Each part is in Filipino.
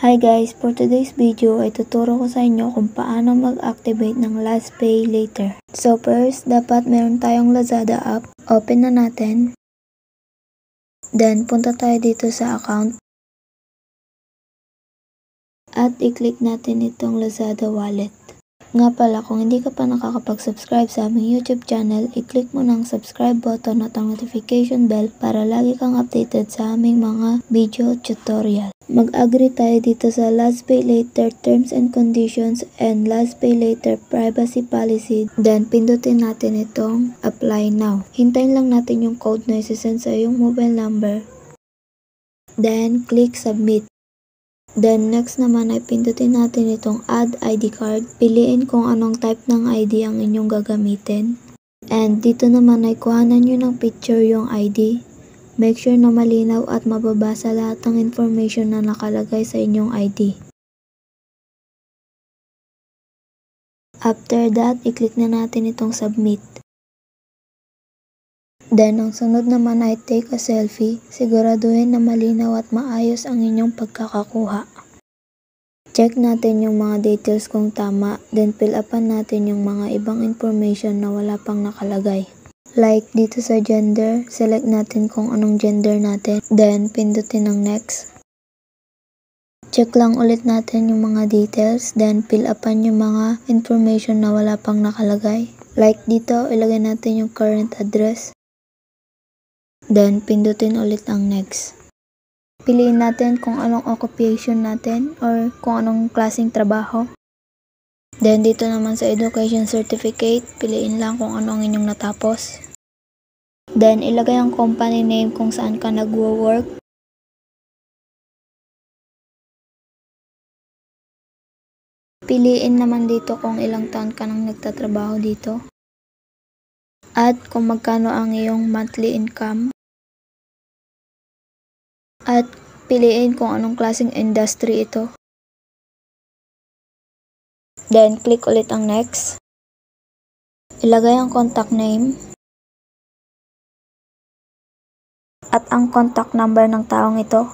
Hi guys, for today's video ay tuturo ko sa inyo kung paano mag-activate ng Last Pay Later. So first, dapat meron tayong Lazada app. Open na natin. Then punta tayo dito sa account. At i-click natin itong Lazada wallet. Nga pala, kung hindi ka pa nakakapag-subscribe sa aming YouTube channel, i-click mo ng subscribe button at ang notification bell para lagi kang updated sa aming mga video tutorial. Mag-agree tayo dito sa Last Pay Later Terms and Conditions and Last Pay Later Privacy Policy. Then, pindutin natin itong Apply Now. Hintayin lang natin yung code na isasend sa iyong mobile number. Then, click Submit. Then, next naman ay pindutin natin itong Add ID Card. Piliin kung anong type ng ID ang inyong gagamitin. And dito naman ay kuhanan nyo ng picture yung ID. Make sure na malinaw at mababasa lahat ng information na nakalagay sa inyong ID. After that, i-click na natin itong Submit. Then, ang sunod naman ay take a selfie. Siguraduhin na malinaw at maayos ang inyong pagkakakuha. Check natin yung mga details kung tama. Then, fill upan natin yung mga ibang information na wala pang nakalagay. Like dito sa gender, select natin kung anong gender natin. Then, pindutin ang next. Check lang ulit natin yung mga details. Then, fill upan yung mga information na wala pang nakalagay. Like dito, ilagay natin yung current address. Then, pindutin ulit ang next. Piliin natin kung anong occupation natin or kung anong klaseng trabaho. Then, dito naman sa education certificate, piliin lang kung ano ang inyong natapos. Then, ilagay ang company name kung saan ka nagwo-work. Piliin naman dito kung ilang taon ka nang nagtatrabaho dito. At kung magkano ang iyong monthly income. At piliin kung anong klaseng industry ito. Then, click ulit ang next. Ilagay ang contact name. At ang contact number ng taong ito.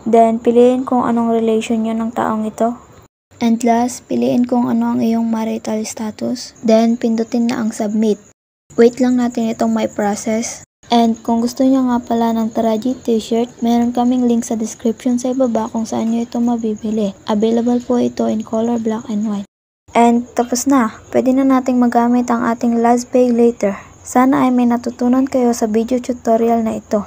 Then, piliin kung anong relation nyo ng taong ito. And last, piliin kung ano ang iyong marital status. Then, pindutin na ang submit. Wait lang natin itong may process. And kung gusto nyo nga pala ng Taraji t-shirt, meron kaming link sa description sa ibaba kung saan nyo ito mabibili. Available po ito in color black and white. And tapos na, pwede na nating magamit ang ating Last Pay Later. Sana ay may natutunan kayo sa video tutorial na ito.